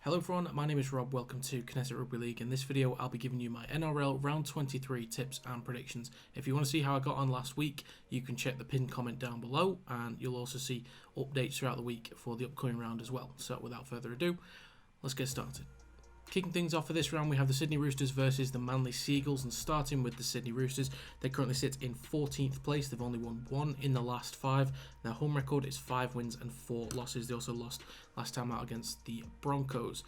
Hello everyone, my name is Rob, welcome to Kinetic Rugby League. In this video I'll be giving you my NRL Round 23 tips and predictions. If you want to see how I got on last week, you can check the pinned comment down below, and you'll also see updates throughout the week for the upcoming round as well. So without further ado, let's get started. Kicking things off for this round, we have the Sydney Roosters versus the Manly Seagulls, and starting with the Sydney Roosters, they currently sit in 14th place. They've only won one in the last five. Their home record is 5 wins and 4 losses. They also lost last time out against the Broncos.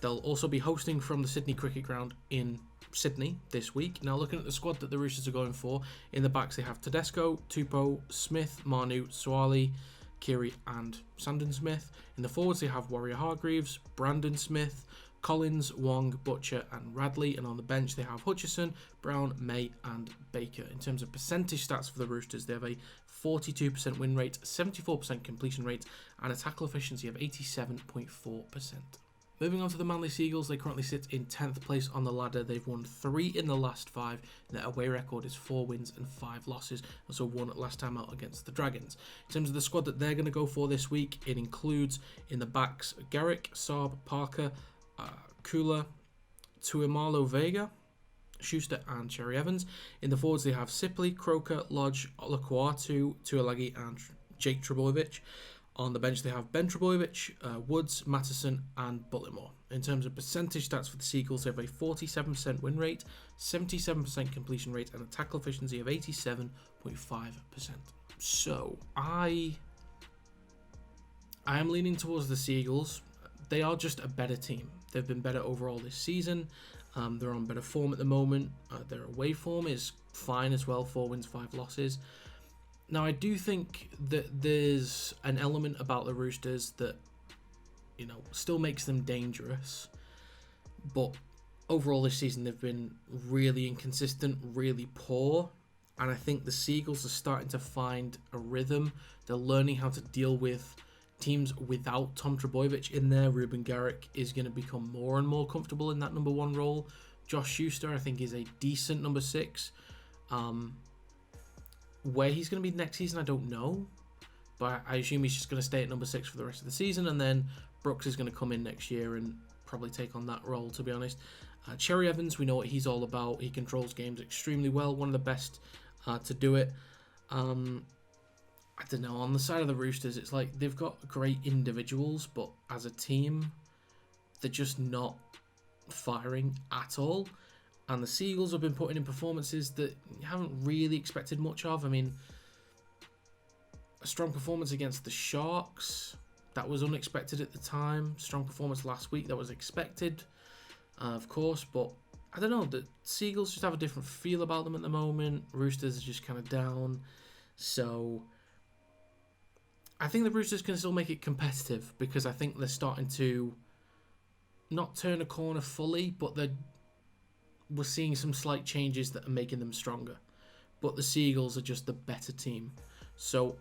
They'll also be hosting from the Sydney Cricket Ground in Sydney this week. Now, looking at the squad that the Roosters are going for, in the backs they have Tedesco, Tupou, Smith, Manu, Suwali, Kiri and Sandon Smith. In the forwards they have Warrior Hargreaves, Brandon Smith, Collins, Wong, Butcher and Radley, and on the bench they have Hutchison, Brown, May and Baker. In terms of percentage stats for the Roosters, they have a 42% win rate, 74% completion rate and a tackle efficiency of 87.4%. Moving on to the Manly Seagulls, they currently sit in 10th place on the ladder. They've won 3 in the last 5. Their away record is 4 wins and 5 losses. Also won last time out against the Dragons. In terms of the squad that they're going to go for this week, it includes in the backs Garrick, Saab, Parker, Kula, Tuimalo Vega, Schuster and Cherry Evans. In the forwards they have Sipley, Croker, Lodge, Olakuatu, Tuilagi and Jake Trebojevic. On the bench they have Ben Trebojevic, Woods, Mattison and Bullimore. In terms of percentage stats for the Seagulls, they have a 47% win rate, 77% completion rate and a tackle efficiency of 87.5%. So I am leaning towards the Seagulls. They are just a better team. They've been better overall this season. They're on better form at the moment. Their away form is fine as well, 4 wins, 5 losses. Now, I do think that there's an element about the Roosters that, still makes them dangerous. But overall this season, they've been really inconsistent, really poor. And I think the Seagulls are starting to find a rhythm. They're learning how to deal with teams without Tom Trbojevic in there. Ruben Garrick is going to become more and more comfortable in that number 1 role. Josh Schuster, I think, is a decent number 6. Where he's going to be next season, I don't know. But I assume he's just going to stay at number 6 for the rest of the season. And then Brooks is going to come in next year and probably take on that role, to be honest. Cherry Evans, we know what he's all about. He controls games extremely well. One of the best to do it. I don't know, on the side of the Roosters, it's like they've got great individuals, but as a team, they're just not firing at all. And the Seagulls have been putting in performances that you haven't really expected much of. I mean, a strong performance against the Sharks, that was unexpected at the time. Strong performance last week, that was expected, of course, but I don't know, the Seagulls just have a different feel about them at the moment. Roosters are just kind of down, so I think the Roosters can still make it competitive because I think they're starting to not turn a corner fully, but we're seeing some slight changes that are making them stronger. But the Seagulls are just the better team. So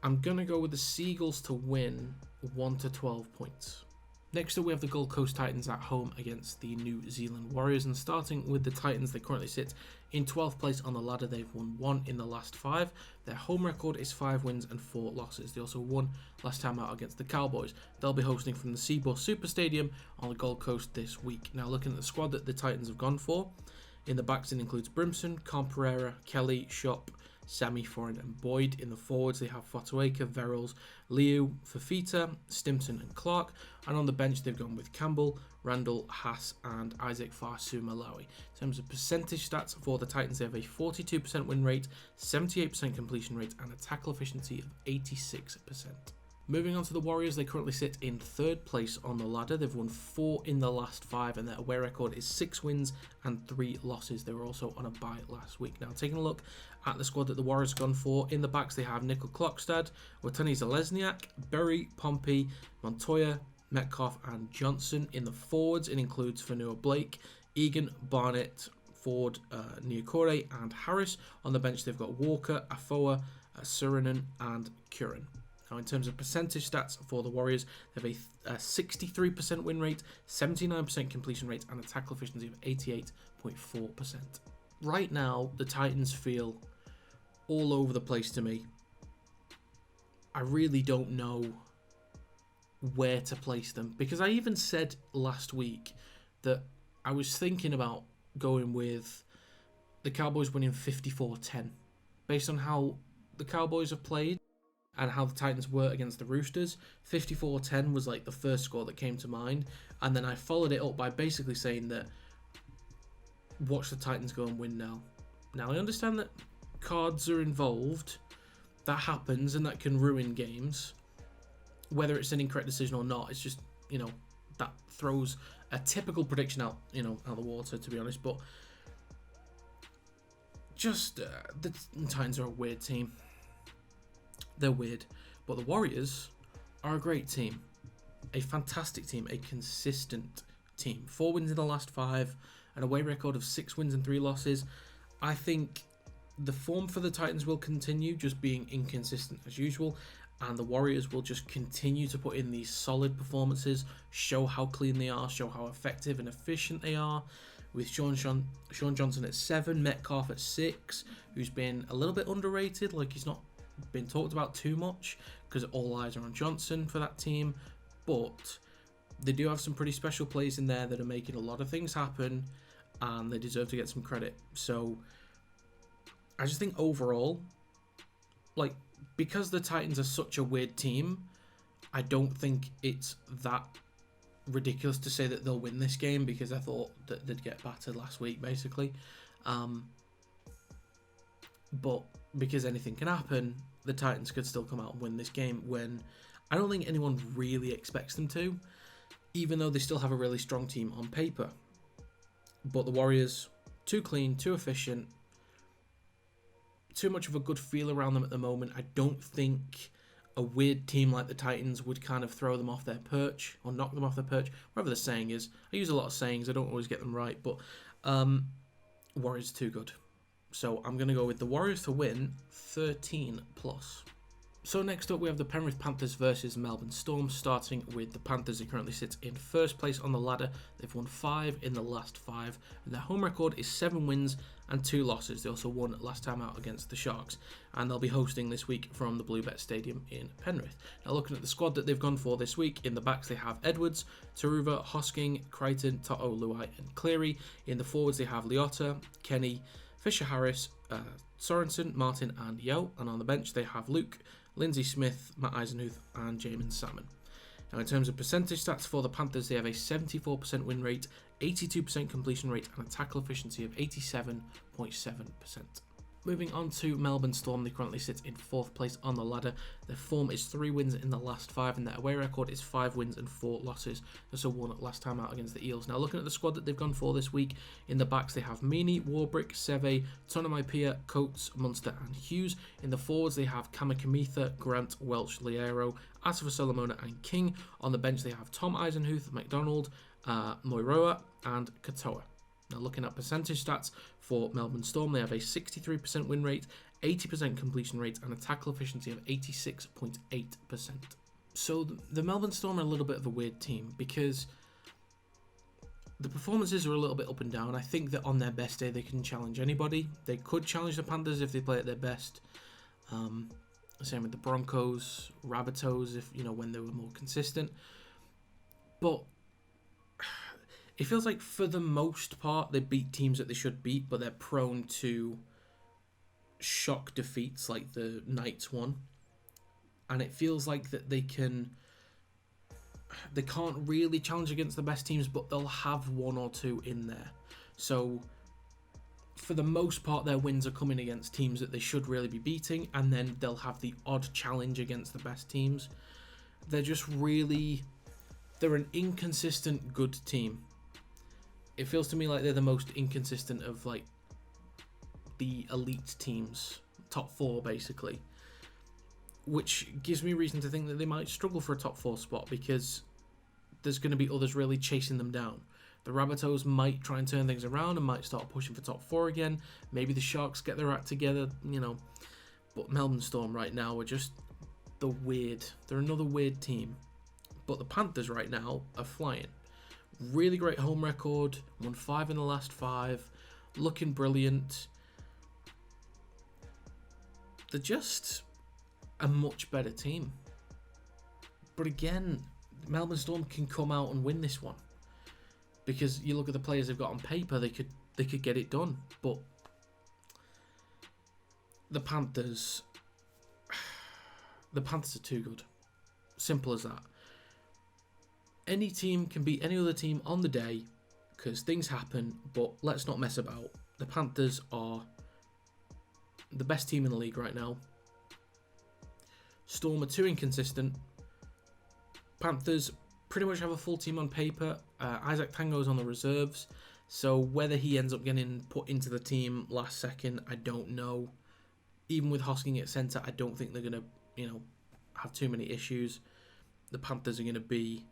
I'm going to go with the Seagulls to win 1 to 12 points. Next up, we have the Gold Coast Titans at home against the New Zealand Warriors. And starting with the Titans, they currently sit in 12th place on the ladder. They've won 1 in the last 5. Their home record is 5 wins and 4 losses. They also won last time out against the Cowboys. They'll be hosting from the Seabus Super Stadium on the Gold Coast this week. Now, looking at the squad that the Titans have gone for, in the backs it includes Brimson, Pereira, Kelly, Shop, Sammy, Foreign and Boyd. In the forwards they have Fotuaika, Verrills, Liu, Fafita, Stimson and Clark. And on the bench they've gone with Campbell, Randall, Haas and Isaac Farsumalawi. In terms of percentage stats for the Titans, they have a 42% win rate, 78% completion rate and a tackle efficiency of 86%. Moving on to the Warriors, they currently sit in 3rd place on the ladder. They've won 4 in the last 5 and their away record is 6 wins and 3 losses. They were also on a bye last week. Now, taking a look at the squad that the Warriors have gone for, in the backs they have Nickel Klokstad, Watani Zalesniak, Berry, Pompey, Montoya, Metcalf and Johnson. In the forwards it includes Fanua Blake, Egan, Barnett, Ford, Niokore and Harris. On the bench they've got Walker, Afoa, Surinen and Curran. Now, in terms of percentage stats for the Warriors, they have a 63% win rate, 79% completion rate, and a tackle efficiency of 88.4%. Right now, the Titans feel all over the place to me. I really don't know where to place them. Because I even said last week that I was thinking about going with the Cowboys winning 54-10. Based on how the Cowboys have played and how the Titans were against the Roosters, 54-10 was like the first score that came to mind. And then I followed it up by basically saying that watch the Titans go and win now. Now, I understand that cards are involved. That happens and that can ruin games. Whether it's an incorrect decision or not, it's just, that throws a typical prediction out the water, to be honest. But just, the Titans are a weird team. They're weird. But the Warriors are a great team. A fantastic team. A consistent team. 4 wins in the last 5. An away record of 6 wins and 3 losses. I think the form for the Titans will continue, just being inconsistent as usual. And the Warriors will just continue to put in these solid performances, show how clean they are, show how effective and efficient they are. With Sean Johnson at 7, Metcalf at 6, who's been a little bit underrated, like he's not been talked about too much because all eyes are on Johnson for that team. But they do have some pretty special plays in there that are making a lot of things happen, and they deserve to get some credit. So I just think overall, because the Titans are such a weird team, I don't think it's that ridiculous to say that they'll win this game, because I thought that they'd get battered last week, basically. But because anything can happen, the Titans could still come out and win this game when I don't think anyone really expects them to, even though they still have a really strong team on paper. But the Warriors, too clean, too efficient, too much of a good feel around them at the moment. I don't think a weird team like the Titans would kind of throw them off their perch or knock them off their perch, whatever the saying is. I use a lot of sayings, I don't always get them right, but Warriors too good. So I'm going to go with the Warriors to win 13+. So next up we have the Penrith Panthers versus Melbourne Storm, starting with the Panthers, who currently sit in first place on the ladder. They've won 5 in the last 5, and their home record is 7 wins and 2 losses. They also won last time out against the Sharks, and they'll be hosting this week from the Bluebet Stadium in Penrith. Now, looking at the squad that they've gone for this week, in the backs they have Edwards, Taruva, Hosking, Crichton, Toto, Luai and Cleary. In the forwards they have Leota, Kenny, Fisher-Harris, Sorensen, Martin and Yeo, and on the bench they have Luke, Lindsay Smith, Matt Eisenhuth and Jamin Salmon. Now, in terms of percentage stats for the Panthers, they have a 74% win rate, 82% completion rate and a tackle efficiency of 87.7%. Moving on to Melbourne Storm, they currently sit in 4th place on the ladder. Their form is 3 wins in the last 5, and their away record is 5 wins and 4 losses. They also won last time out against the Eels. Now, looking at the squad that they've gone for this week, in the backs they have Meaney, Warbrick, Seve, Tonamaipia, Coates, Munster and Hughes. In the forwards they have Kamikamitha, Grant, Welch, Liero, Asafa Solomona and King. On the bench they have Tom Eisenhuth, McDonald, Moiroa and Katoa. Now, looking at percentage stats for Melbourne Storm, they have a 63% win rate, 80% completion rate, and a tackle efficiency of 86.8%. So the Melbourne Storm are a little bit of a weird team because the performances are a little bit up and down. I think that on their best day they can challenge anybody. They could challenge the Panthers if they play at their best. Same with the Broncos, Rabbitohs, when they were more consistent. But it feels like for the most part they beat teams that they should beat, but they're prone to shock defeats like the Knights one. And it feels like that they can't really challenge against the best teams, but they'll have 1 or 2 in there. So for the most part their wins are coming against teams that they should really be beating, and then they'll have the odd challenge against the best teams. They're an inconsistent good team. It feels to me like they're the most inconsistent of the elite teams, top 4 basically, which gives me reason to think that they might struggle for a top 4 spot because there's going to be others really chasing them down. The Rabbitohs might try and turn things around and might start pushing for top 4 again. Maybe the Sharks get their act together, But Melbourne Storm right now are just they're another weird team. But the Panthers right now are flying. Really great home record, won 5 in the last 5, looking brilliant. They're just a much better team. But again, Melbourne Storm can come out and win this one. Because you look at the players they've got on paper, they could get it done. But the Panthers are too good. Simple as that. Any team can beat any other team on the day because things happen, but let's not mess about. The Panthers are the best team in the league right now. Storm are too inconsistent. Panthers pretty much have a full team on paper. Isaac Tango's on the reserves, so whether he ends up getting put into the team last second, I don't know. Even with Hosking at centre, I don't think they're going to, have too many issues. The Panthers are going to be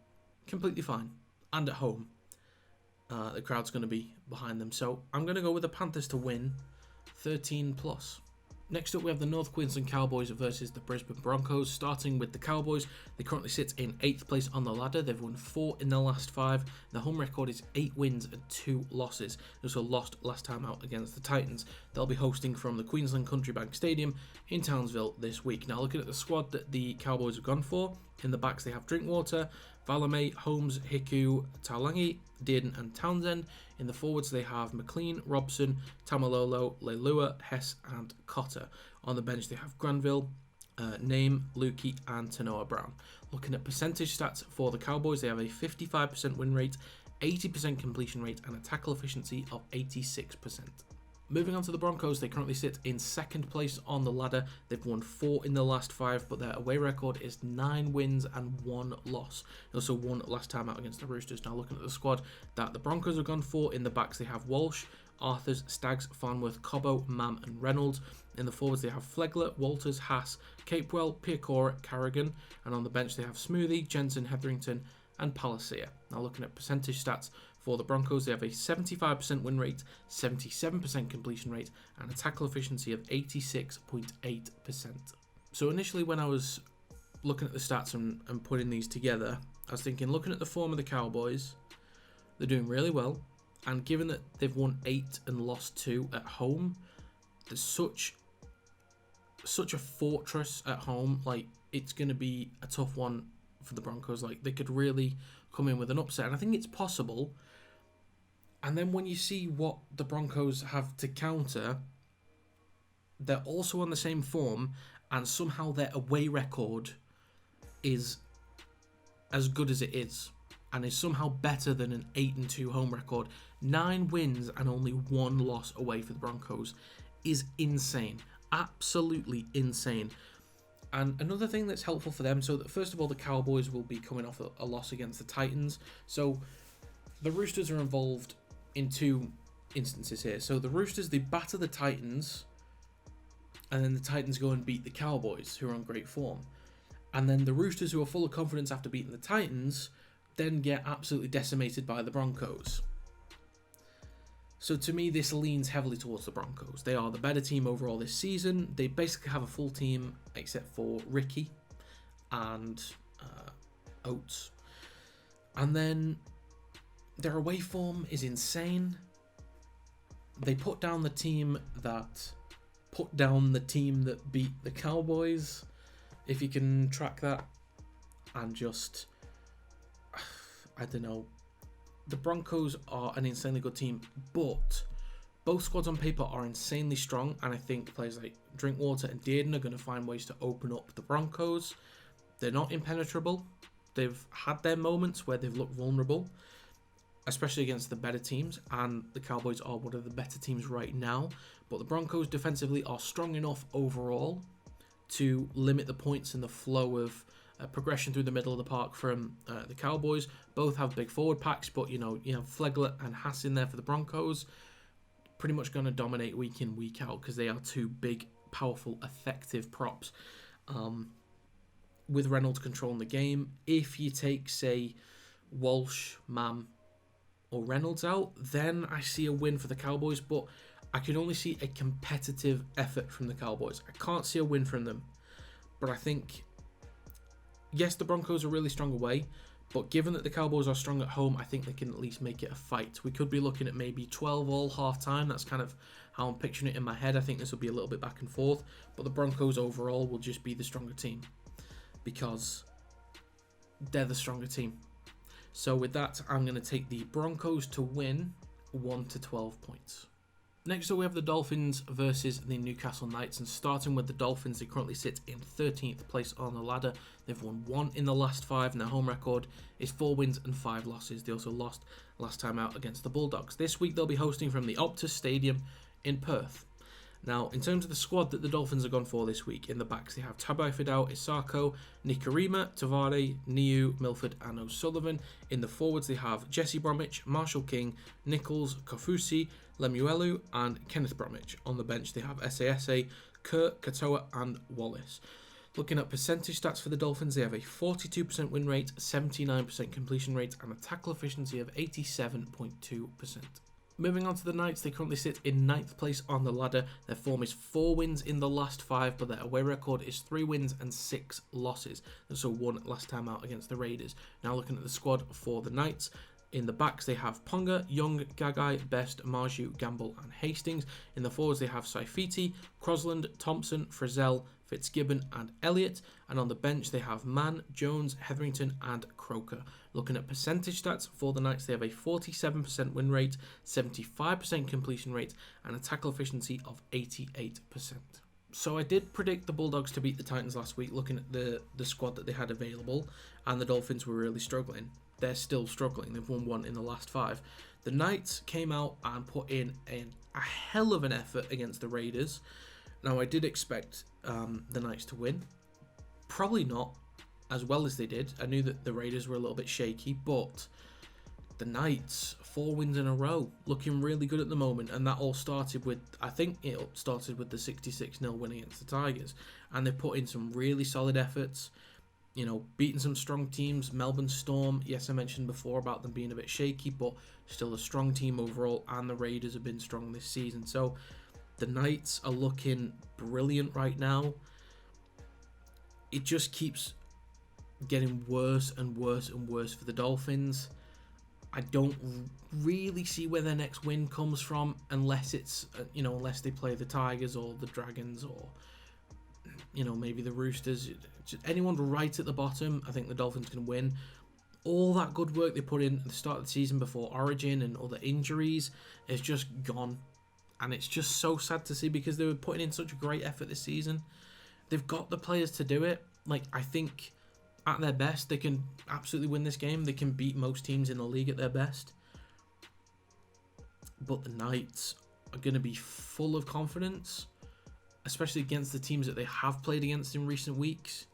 completely fine. And at home, the crowd's going to be behind them. So I'm going to go with the Panthers to win 13+. Next up, we have the North Queensland Cowboys versus the Brisbane Broncos. Starting with the Cowboys, they currently sit in 8th place on the ladder. They've won 4 in their last 5. Their home record is 8 wins and 2 losses. They also lost last time out against the Titans. They'll be hosting from the Queensland Country Bank Stadium in Townsville this week. Now, looking at the squad that the Cowboys have gone for, in the backs they have Drinkwater, Valame, Holmes, Hiku, Taulangi, Dearden and Townsend. In the forwards they have McLean, Robson, Tamalolo, Leilua, Hess and Cotter. On the bench they have Granville, Name, Lukey and Tanoa Brown. Looking at percentage stats for the Cowboys, they have a 55% win rate, 80% completion rate and a tackle efficiency of 86%. Moving on to the Broncos, they currently sit in 2nd place on the ladder. They've won 4 in the last 5, but their away record is 9 wins and 1 loss. They also won last time out against the Roosters. Now looking at the squad that the Broncos have gone for, in the backs they have Walsh, Arthurs, Staggs, Farnworth, Cobbo, Mam and Reynolds. In the forwards they have Flegler, Walters, Haas, Capewell, Piacora, Carrigan. And on the bench they have Smoothie, Jensen, Hetherington and Palacia. Now looking at percentage stats for the Broncos, they have a 75% win rate, 77% completion rate, and a tackle efficiency of 86.8%. So initially when I was looking at the stats and putting these together, I was thinking, looking at the form of the Cowboys, they're doing really well. And given that they've won 8 and lost 2 at home, there's such a fortress at home. Like, it's going to be a tough one for the Broncos. Like, they could really come in with an upset. And I think it's possible. And then when you see what the Broncos have to counter, they're also on the same form, and somehow their away record is as good as it is, and is somehow better than an 8-2 home record. 9 wins and only 1 loss away for the Broncos is insane. Absolutely insane. And another thing that's helpful for them, so that first of all, the Cowboys will be coming off a loss against the Titans. So the Roosters are involved in 2 instances here. So the Roosters, they batter the Titans, and then the Titans go and beat the Cowboys, who are on great form. And then the Roosters, who are full of confidence after beating the Titans, then get absolutely decimated by the Broncos. So to me, this leans heavily towards the Broncos. They are the better team overall this season. They basically have a full team except for Ricky and Oates. And then their away form is insane. They put down the team that beat the Cowboys, if you can track that. And just, I don't know. The Broncos are an insanely good team, but both squads on paper are insanely strong, and I think players like Drinkwater and Dearden are going to find ways to open up the Broncos. They're not impenetrable. They've had their moments where they've looked vulnerable, especially against the better teams, and the Cowboys are one of the better teams right now. But the Broncos defensively are strong enough overall to limit the points and the flow of progression through the middle of the park from the Cowboys. Both have big forward packs, but you have Flegler and Haas in there for the Broncos. Pretty much going to dominate week in, week out, because they are 2 big, powerful, effective props. With Reynolds controlling the game, if you take, say, Walsh, Mam, or Reynolds out, then I see a win for the Cowboys, but I can only see a competitive effort from the Cowboys. I can't see a win from them. But I think, yes, the Broncos are really strong away, but given that the Cowboys are strong at home, I think they can at least make it a fight. We could be looking at maybe 12-all half-time. That's kind of how I'm picturing it in my head. I think this will be a little bit back and forth, but the Broncos overall will just be the stronger team, because they're the stronger team. So with that, I'm going to take the Broncos to win 1 to 12 points. Next up, we have the Dolphins versus the Newcastle Knights, and starting with the Dolphins, they currently sit in 13th place on the ladder. They've won 1 in the last 5, and their home record is 4 wins and 5 losses. They also lost last time out against the Bulldogs. This week, they'll be hosting from the Optus Stadium in Perth. Now, in terms of the squad that the Dolphins have gone for this week, in the backs they have Tabai Fidau, Isako, Nikarima, Tavare, Niu, Milford and O'Sullivan. In the forwards they have Jesse Bromwich, Marshall King, Nichols, Kofusi, Lemuelu and Kenneth Bromwich. On the bench they have Sasa, Kerr, Katoa and Wallace. Looking at percentage stats for the Dolphins, they have a 42% win rate, 79% completion rate and a tackle efficiency of 87.2%. Moving on to the Knights, they currently sit in 9th place on the ladder. Their form is 4 wins in the last 5, but their away record is 3 wins and 6 losses. And so 1 last time out against the Raiders. Now looking at the squad for the Knights, in the backs they have Ponga, Young, Gagai, Best, Marju, Gamble and Hastings. In the forwards they have Saifiti, Crosland, Thompson, Frizzell, Fitzgibbon and Elliott, and on the bench they have Mann, Jones, Hetherington and Croker. Looking at percentage stats for the Knights, they have a 47% win rate, 75% completion rate and a tackle efficiency of 88%. So I did predict the Bulldogs to beat the Titans last week, looking at the squad that they had available, and the Dolphins were really struggling. They're still struggling. They've won 1 in the last 5. The Knights came out and put in a hell of an effort against the Raiders. Now, I did expect the Knights to win. Probably not as well as they did. I knew that the Raiders were a little bit shaky, but the Knights, 4 wins in a row, looking really good at the moment. And that all started with, I think it started with the 66-0 win against the Tigers. And they put in some really solid efforts, you know, beating some strong teams. Melbourne Storm, yes, I mentioned before about them being a bit shaky, but still a strong team overall. And the Raiders have been strong this season. So the Knights are looking brilliant right now. It just keeps getting worse and worse and worse for the Dolphins. I don't really see where their next win comes from unless it's, unless they play the Tigers or the Dragons or, maybe the Roosters. Just anyone right at the bottom, I think the Dolphins can win. All that good work they put in at the start of the season before Origin and all the injuries is just gone. And it's just so sad to see because they were putting in such a great effort this season. They've got the players to do it. I think at their best, they can absolutely win this game. They can beat most teams in the league at their best. But the Knights are going to be full of confidence, especially against the teams that they have played against in recent weeks.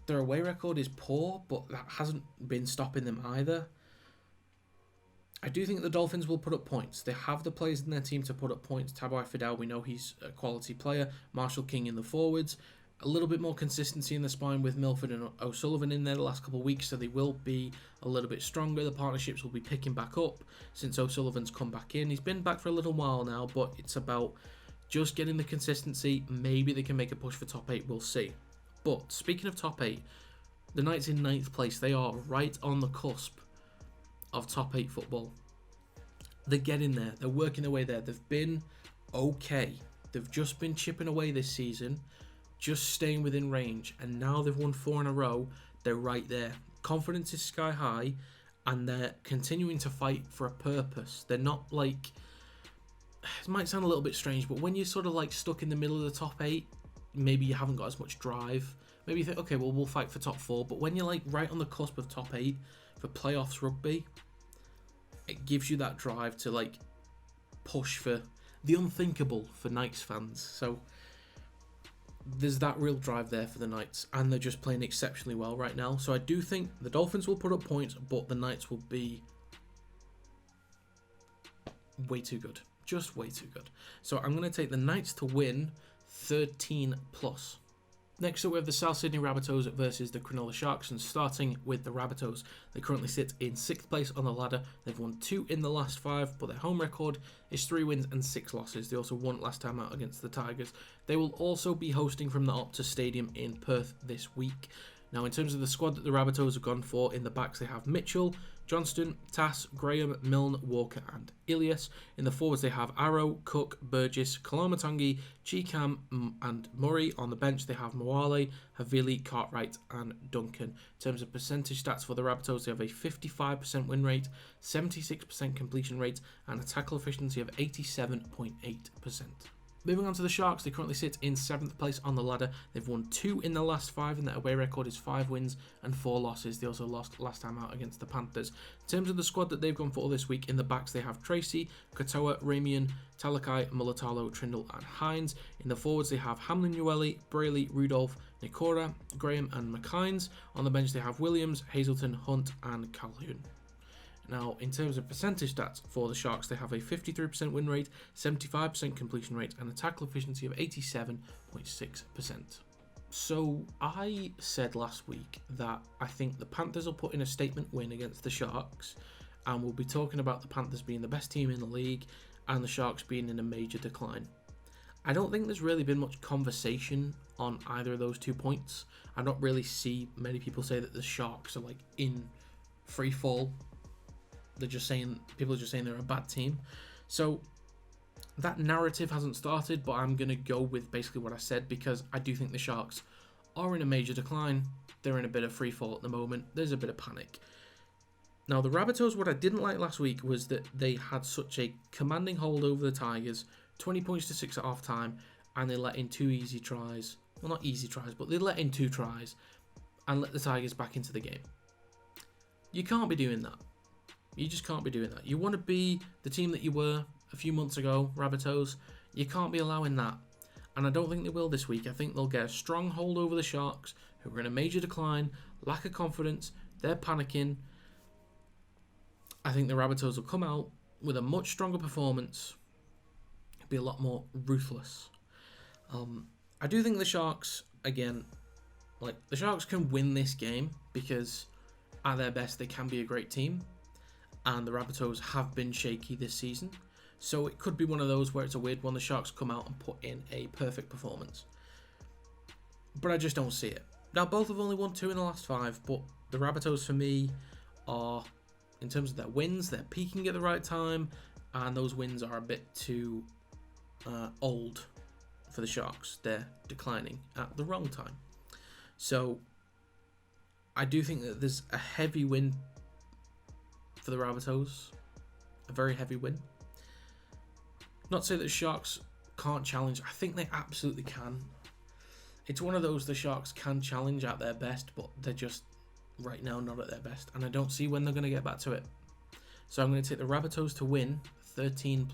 Their away record is poor, but that hasn't been stopping them either. I do think the Dolphins will put up points. They have the players in their team to put up points. Tabai Fidau, we know he's a quality player. Marshall King in the forwards. A little bit more consistency in the spine with Milford and O'Sullivan in there the last couple of weeks, so they will be a little bit stronger. The partnerships will be picking back up since O'Sullivan's come back in. He's been back for a little while now, but it's about just getting the consistency. Maybe they can make a push for top 8. We'll see. But speaking of top 8, the Knights in 9th place. They are right on the cusp of top 8 football. They're getting there. They're working their way there. They've been okay. They've just been chipping away this season, just staying within range, and now they've won 4 in a row. They're right there. Confidence is sky high, and they're continuing to fight for a purpose. They're not like, it might sound a little bit strange, but when you're sort of stuck in the middle of the top 8, maybe you haven't got as much drive. Maybe you think, okay, well, we'll fight for top 4, but when you're right on the cusp of top 8 for playoffs rugby, it gives you that drive to push for the unthinkable for Knights fans. So there's that real drive there for the Knights, and they're just playing exceptionally well right now. So I do think the Dolphins will put up points, but the Knights will be way too good. Just way too good. So I'm going to take the Knights to win 13+. Next up, we have the South Sydney Rabbitohs versus the Cronulla Sharks, and starting with the Rabbitohs, they currently sit in 6th place on the ladder. They've won 2 in the last 5, but their home record is 3 wins and 6 losses. They also won last time out against the Tigers. They will also be hosting from the Optus Stadium in Perth this week. Now, in terms of the squad that the Rabbitohs have gone for, in the backs they have Mitchell, Johnston, Tass, Graham, Milne, Walker and Ilias. In the forwards they have Arrow, Cook, Burgess, Kalamatangi, Chikam and Murray. On the bench they have Moale, Havili, Cartwright and Duncan. In terms of percentage stats for the Rabbitohs, they have a 55% win rate, 76% completion rate and a tackle efficiency of 87.8%. Moving on to the Sharks, they currently sit in 7th place on the ladder. They've won 2 in the last 5, and their away record is 5 wins and 4 losses. They also lost last time out against the Panthers. In terms of the squad that they've gone for this week, in the backs they have Tracy, Katoa, Ramian, Talakai, Mulatalo, Trindle and Hines. In the forwards they have Hamlin Ueli, Brayley, Rudolph, Nikora, Graham and McKines. On the bench they have Williams, Hazelton, Hunt and Calhoun. Now, in terms of percentage stats for the Sharks, they have a 53% win rate, 75% completion rate, and a tackle efficiency of 87.6%. So, I said last week that I think the Panthers will put in a statement win against the Sharks, and we'll be talking about the Panthers being the best team in the league, and the Sharks being in a major decline. I don't think there's really been much conversation on either of those 2 points. I don't really see many people say that the Sharks are like in free fall. People are just saying they're a bad team. So that narrative hasn't started, but I'm going to go with basically what I said, because I do think the Sharks are in a major decline. They're in a bit of free fall at the moment. There's a bit of panic. Now, the Rabbitohs, what I didn't like last week was that they had such a commanding hold over the Tigers, 20 points to 6 at half time, and they let in 2 easy tries. Well, not easy tries, but they let in 2 tries and let the Tigers back into the game. You can't be doing that. You just can't be doing that. You want to be the team that you were a few months ago, Rabbitohs. You can't be allowing that. And I don't think they will this week. I think they'll get a strong hold over the Sharks, who are in a major decline, lack of confidence, they're panicking. I think the Rabbitohs will come out with a much stronger performance, be a lot more ruthless. I do think the Sharks, again, the Sharks can win this game because at their best they can be a great team. And the Rabbitohs have been shaky this season. So it could be one of those where it's a weird one. The Sharks come out and put in a perfect performance. But I just don't see it. Now, both have only won 2 in the last 5. But the Rabbitohs, for me, are, in terms of their wins, they're peaking at the right time. And those wins are a bit too old for the Sharks. They're declining at the wrong time. So I do think that there's a heavy win for the Rabbitohs, a very heavy win. Not to say that the Sharks can't challenge. I think they absolutely can. It's one of those the Sharks can challenge at their best, but they're just right now not at their best, and I don't see when they're going to get back to it. So I'm going to take the Rabbitohs to win 13+.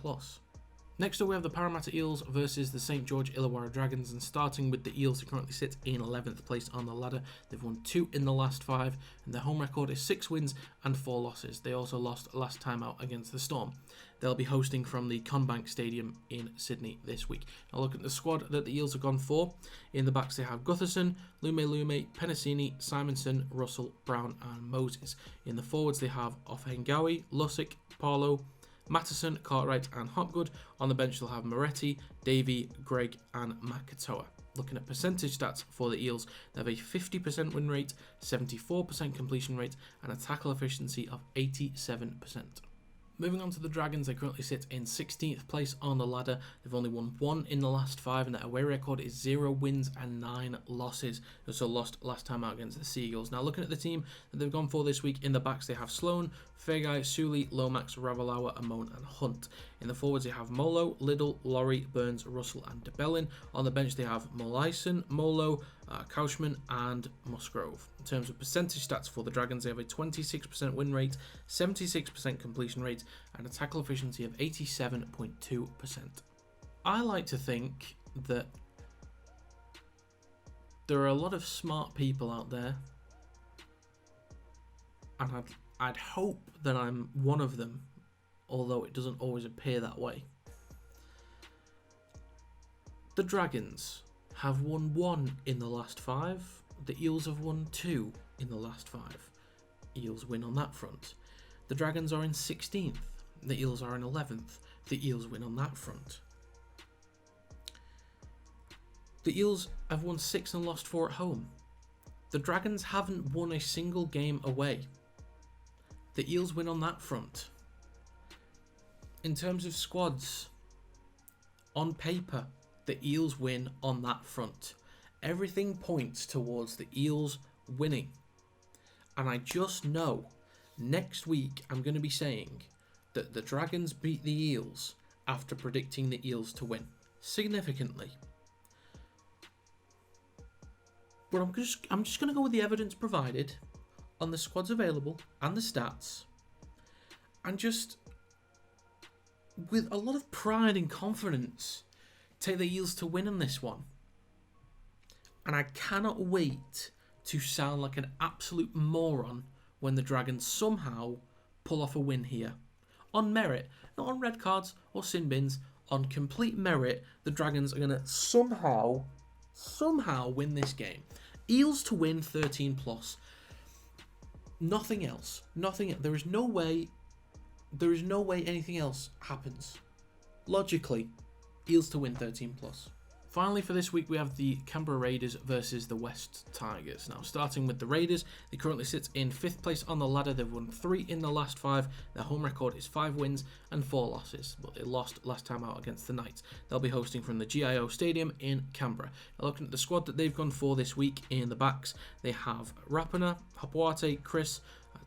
Next up, we have the Parramatta Eels versus the St. George Illawarra Dragons, and starting with the Eels, who currently sit in 11th place on the ladder. They've won 2 in the last 5, and their home record is 6 wins and 4 losses. They also lost last time out against the Storm. They'll be hosting from the Conbank Stadium in Sydney this week. Now, look at the squad that the Eels have gone for. In the backs, they have Gutherson, Lume, Penasini, Simonson, Russell, Brown, and Moses. In the forwards, they have Ofengawi, Lussick, Parlow, Mattison, Cartwright and Hopgood. On the bench they'll have Moretti, Davey, Gregg and Makatoa. Looking at percentage stats for the Eels, they have a 50% win rate, 74% completion rate and a tackle efficiency of 87%. Moving on to the Dragons, they currently sit in 16th place on the ladder. They've only won 1 in the last 5 and their away record is 0 wins and 9 losses. They also lost last time out against the Seagulls. Now, looking at the team that they've gone for this week, in the backs they have Sloan, Fegai, Sully, Lomax, Ravalawa, Amon and Hunt. In the forwards they have Molo, Liddle, Laurie, Burns, Russell and DeBellin. On the bench they have Molaison, Molo, Kaushman and Musgrove. In terms of percentage stats for the Dragons, they have a 26% win rate, 76% completion rate and a tackle efficiency of 87.2%. I like to think that there are a lot of smart people out there, and I'd hope that I'm one of them, although it doesn't always appear that way. The Dragons have won 1 in the last 5. The Eels have won 2 in the last 5. Eels win on that front. The Dragons are in 16th. The Eels are in 11th. The Eels win on that front. The Eels have won 6 and lost 4 at home. The Dragons haven't won a single game away. The Eels win on that front. In terms of squads, on paper, the Eels win on that front. Everything points towards the Eels winning. And I just know next week I'm going to be saying that the Dragons beat the Eels after predicting the Eels to win significantly. But I'm just going to go with the evidence provided on the squads available and the stats, and just with a lot of pride and confidence take the Eels to win on this one. And I cannot wait to sound like an absolute moron when the Dragons somehow pull off a win here. On merit, not on red cards or sin bins, on complete merit, the Dragons are going to somehow win this game. Eels to win 13 plus. Nothing else. There is no way anything else happens. Logically, Eels to win 13 plus. Finally, for this week, we have the Canberra Raiders versus the West Tigers. Now, starting with the Raiders, they currently sit in 5th place on the ladder. They've won 3 in the last 5. Their home record is 5 wins and 4 losses, but they lost last time out against the Knights. They'll be hosting from the GIO Stadium in Canberra. Now, looking at the squad that they've gone for this week in the backs, they have Rapana, Hopewate, Chris,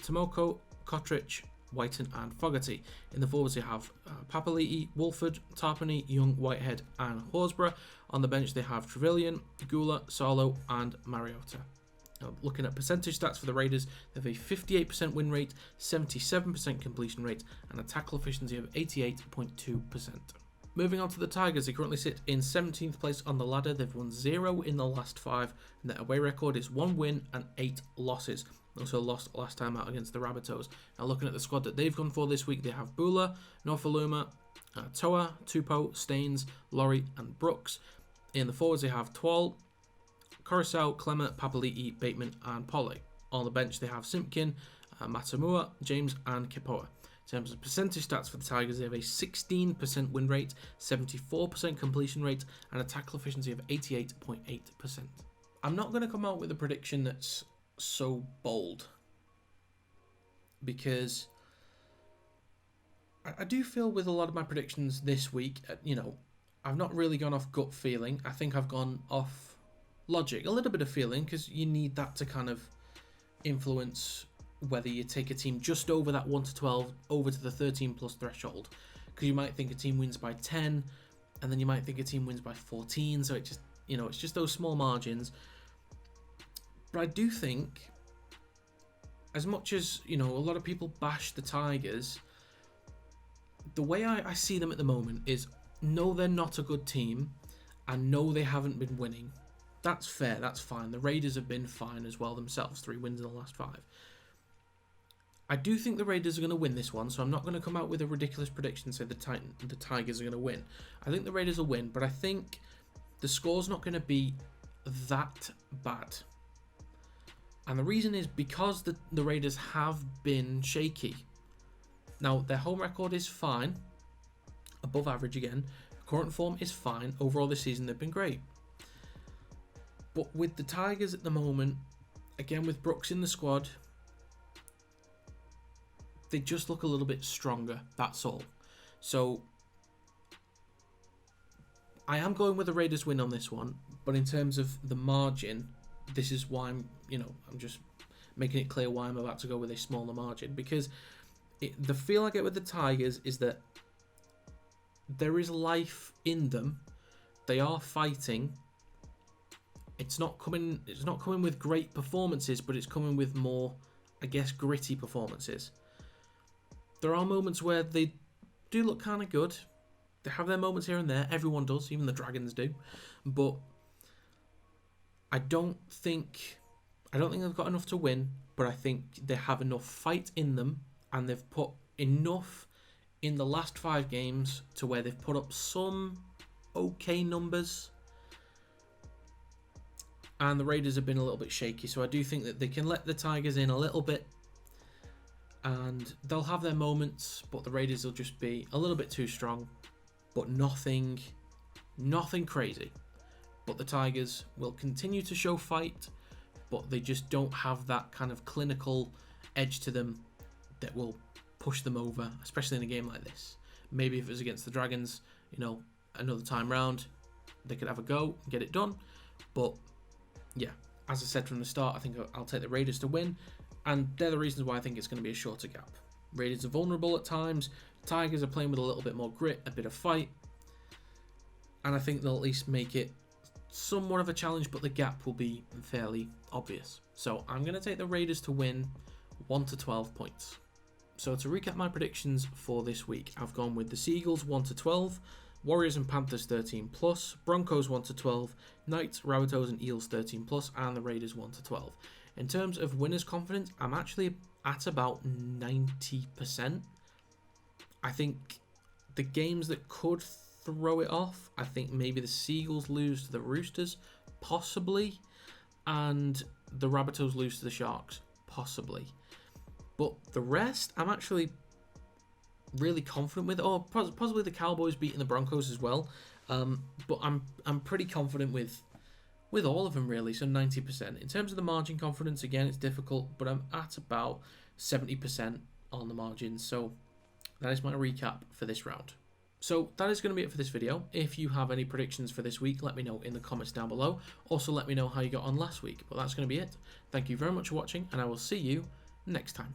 Tomoko, Kotrich, Whiten and Fogarty. In the forwards, they have Papali'i, Wolford, Tarpany, Young, Whitehead and Horsburgh. On the bench, they have Trevelyan, Gula, Sarlo and Mariota. Now, looking at percentage stats for the Raiders, they have a 58% win rate, 77% completion rate and a tackle efficiency of 88.2%. Moving on to the Tigers, they currently sit in 17th place on the ladder. They've won 0 in the last 5 and their away record is 1 win and 8 losses. Also lost last time out against the Rabbitohs. Now looking at the squad that they've gone for this week, they have Bula, Nofaluma, Toa, Tupou, Staines, Laurie and Brooks. In the forwards they have Twal, Coruscant, Clement, Papali'i, Bateman and Polly. On the bench they have Simpkin, Matamua, James and Kipoa. In terms of percentage stats for the Tigers, they have a 16% win rate, 74% completion rate and a tackle efficiency of 88.8%. I'm not going to come out with a prediction that's so bold, because I do feel with a lot of my predictions this week, I've not really gone off gut feeling. I think I've gone off logic, a little bit of feeling, because you need that to kind of influence whether you take a team just over that 1 to 12 over to the 13 plus threshold, because you might think a team wins by 10 and then you might think a team wins by 14, so it's just those small margins. But I do think, as much as, a lot of people bash the Tigers, the way I see them at the moment is, no, they're not a good team, and no, they haven't been winning. That's fair, that's fine. The Raiders have been fine as well themselves, 3 wins in the last 5. I do think the Raiders are going to win this one, so I'm not going to come out with a ridiculous prediction and say the Tigers are going to win. I think the Raiders will win, but I think the score's not going to be that bad. And the reason is because the Raiders have been shaky. Now, their home record is fine. Above average again. Current form is fine. Overall this season, they've been great. But with the Tigers at the moment, again with Brooks in the squad, they just look a little bit stronger. That's all. So, I am going with the Raiders win on this one. But in terms of the margin, this is why I'm just making it clear why I'm about to go with a smaller margin, because the feel I get with the Tigers is that there is life in them. They are fighting. It's not coming with great performances, but it's coming with more, I guess, gritty performances. There are moments where they do look kind of good. They have their moments here and there. Everyone does, even the Dragons do. But I don't think they've got enough to win, but I think they have enough fight in them, and they've put enough in the last 5 games to where they've put up some okay numbers. And the Raiders have been a little bit shaky, so I do think that they can let the Tigers in a little bit, and they'll have their moments, but the Raiders will just be a little bit too strong, but nothing crazy. But the Tigers will continue to show fight, but they just don't have that kind of clinical edge to them that will push them over, especially in a game like this. Maybe if it was against the Dragons, another time round, they could have a go and get it done. But yeah, as I said from the start, I think I'll take the Raiders to win, and they're the reasons why I think it's going to be a shorter gap. Raiders are vulnerable at times. Tigers are playing with a little bit more grit, a bit of fight, and I think they'll at least make it somewhat of a challenge, but the gap will be fairly obvious. So I'm going to take the Raiders to win 1-12 points. So to recap my predictions for this week, I've gone with the Seagulls 1-12, Warriors and Panthers 13+, Broncos 1-12, Knights, Rabbitohs and Eels 13+, and the Raiders 1-12. In terms of winners' confidence, I'm actually at about 90%. I think the games that could throw it off, I think maybe the Seagulls lose to the Roosters, possibly, and the Rabbitohs lose to the Sharks, possibly. But the rest, I'm actually really confident with, or possibly the Cowboys beating the Broncos as well. But I'm pretty confident with all of them really, so 90%. In terms of the margin confidence, again, it's difficult, but I'm at about 70% on the margin. So that is my recap for this round. So that is going to be it for this video. If you have any predictions for this week, let me know in the comments down below. Also, let me know how you got on last week. But that's going to be it. Thank you very much for watching, and I will see you next time.